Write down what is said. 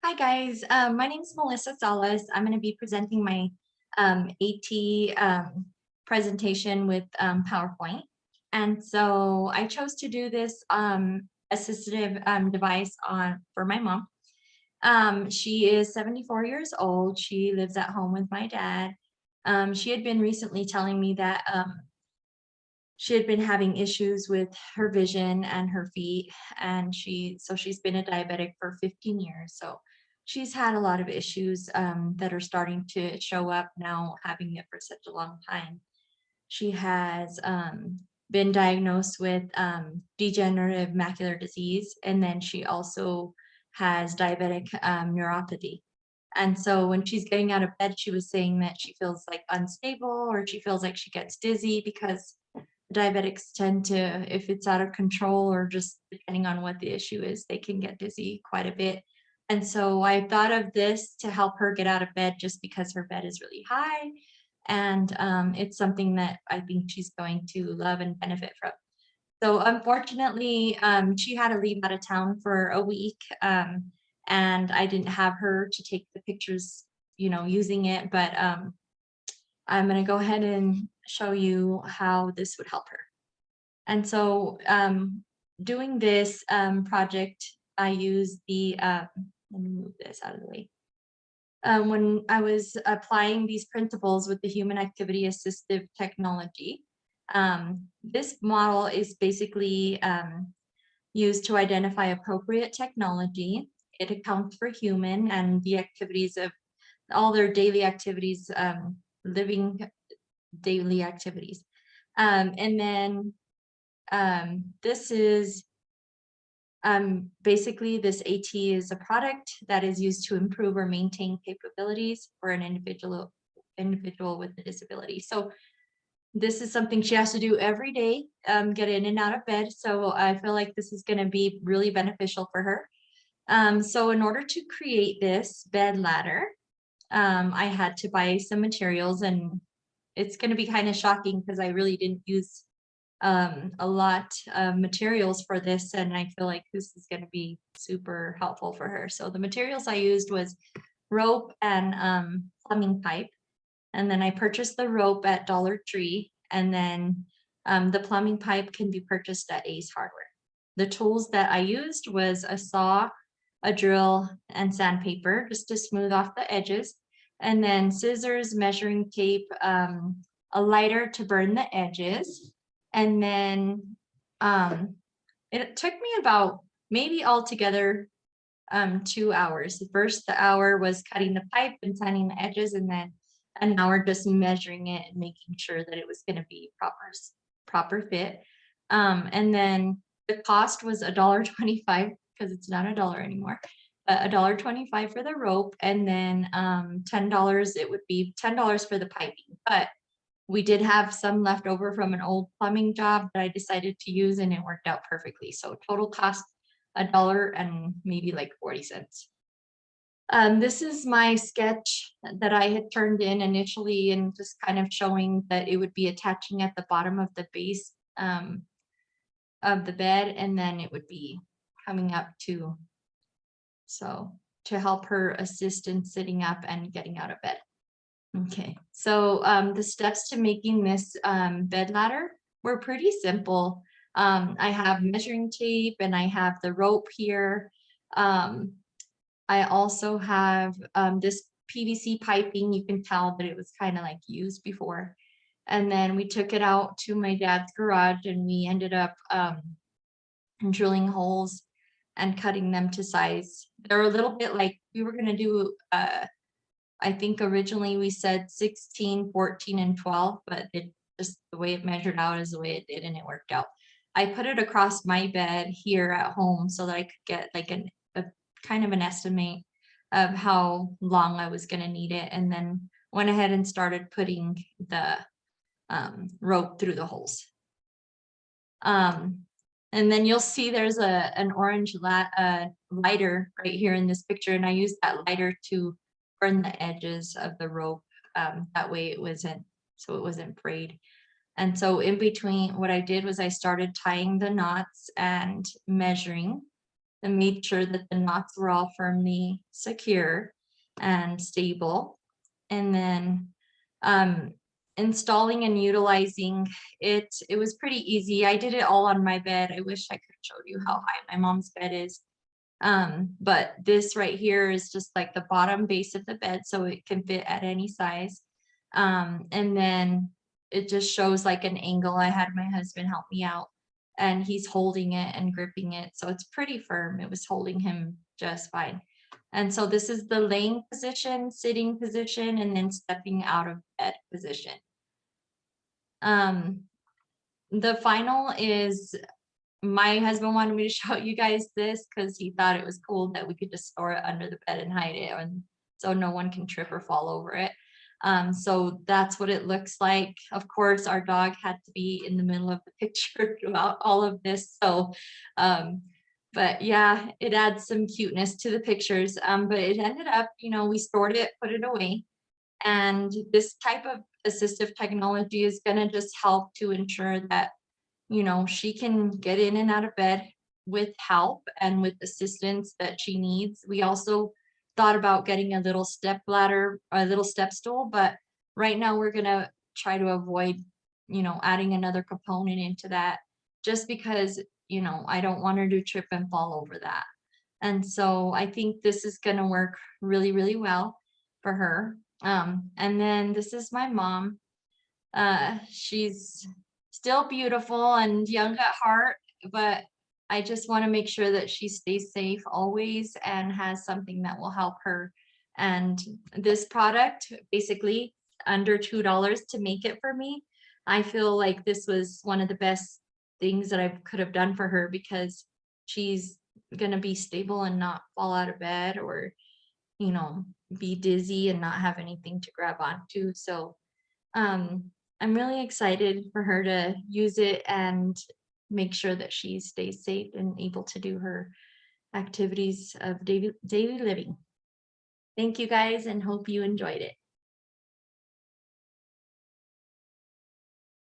Hi guys, my name is Melissa Salas. I'm going to be presenting my AT presentation with PowerPoint. And so I chose to do this assistive device for my mom. She is 74 years old. She lives at home with my dad. She had been recently telling me that she had been having issues with her vision and her feet, and she's been a diabetic for 15 years. So she's had a lot of issues that are starting to show up now, having it for such a long time. She has been diagnosed with degenerative macular disease, and then she also has diabetic neuropathy. And so when she's getting out of bed, she was saying that she feels like unstable, or she feels like she gets dizzy because diabetics tend to, if it's out of control or just depending on what the issue is, they can get dizzy quite a bit. And so I thought of this to help her get out of bed just because her bed is really high. And it's something that I think she's going to love and benefit from. So unfortunately, she had to leave out of town for a week, and I didn't have her to take the pictures, using it. But I'm going to go ahead and show you how this would help her. And so doing this project, I use let me move this out of the way. When I was applying these principles with the human activity assistive technology, this model is basically used to identify appropriate technology. It accounts for human and the activities of all their daily activities, living daily activities. And then this is basically this AT is a product that is used to improve or maintain capabilities for an individual with a disability. So this is something she has to do every day, get in and out of bed. So I feel like this is going to be really beneficial for her. So in order to create this bed ladder, I had to buy some materials, and it's going to be kind of shocking because I really didn't use a lot of materials for this, and I feel like this is going to be super helpful for her. So the materials I used was rope and plumbing pipe, and then I purchased the rope at Dollar Tree, and then the plumbing pipe can be purchased at Ace Hardware. The tools that I used was a saw, a drill, and sandpaper just to smooth off the edges, and then scissors, measuring tape, a lighter to burn the edges, and then it took me about maybe altogether 2 hours. The first hour was cutting the pipe and sanding the edges, and then an hour just measuring it and making sure that it was going to be proper fit. And then the cost was $1.25 because it's not a dollar anymore. $1.25 for the rope, and then $10. It would be $10 for the piping. But we did have some left over from an old plumbing job that I decided to use, and it worked out perfectly. So total cost $1 and maybe like 40 cents. This is my sketch that I had turned in initially, and just kind of showing that it would be attaching at the bottom of the base of the bed, and then it would be coming up to help her assist in sitting up and getting out of bed. Okay, so the steps to making this bed ladder were pretty simple. I have measuring tape and I have the rope here. I also have this PVC piping. You can tell that it was kind of like used before. And then we took it out to my dad's garage, and we ended up drilling holes and cutting them to size. They're a little bit like we were going to do I think originally we said 16, 14, and 12, but it just the way it measured out is the way it did, and it worked out. I put it across my bed here at home so that I could get like a kind of an estimate of how long I was going to need it, and then went ahead and started putting the rope through the holes. And then you'll see there's an orange lighter right here in this picture, and I used that lighter to burn the edges of the rope. That way it wasn't frayed. And so in between, what I did was I started tying the knots and measuring and made sure that the knots were all firmly secure and stable. And then um, installing and utilizing it, it was pretty easy. I did it all on my bed. I wish I could have showed you how high my mom's bed is. But this right here is just like the bottom base of the bed, so it can fit at any size. And then it just shows like an angle. I had my husband help me out, and he's holding it and gripping it, so it's pretty firm. It was holding him just fine. And so this is the laying position, sitting position, and then stepping out of bed position. Um, the final is my husband wanted me to show you guys this because he thought it was cool that we could just store it under the bed and hide it, and so no one can trip or fall over it. So that's what it looks like. Of course, our dog had to be in the middle of the picture throughout all of this. So, but yeah, it adds some cuteness to the pictures. But it ended up, we stored it, put it away. And this type of assistive technology is going to just help to ensure that she can get in and out of bed with help and with assistance that she needs. We also thought about getting a little step ladder, a little step stool, but right now we're gonna try to avoid, adding another component into that just because, I don't want her to trip and fall over that. And so I think this is gonna work really, really well for her. And then this is my mom. She's still beautiful and young at heart, but I just want to make sure that she stays safe always and has something that will help her. And this product, basically under $2 to make it for me. I feel like this was one of the best things that I could have done for her because she's going to be stable and not fall out of bed or, be dizzy and not have anything to grab onto. So, um, I'm really excited for her to use it and make sure that she stays safe and able to do her activities of daily living. Thank you guys and hope you enjoyed it.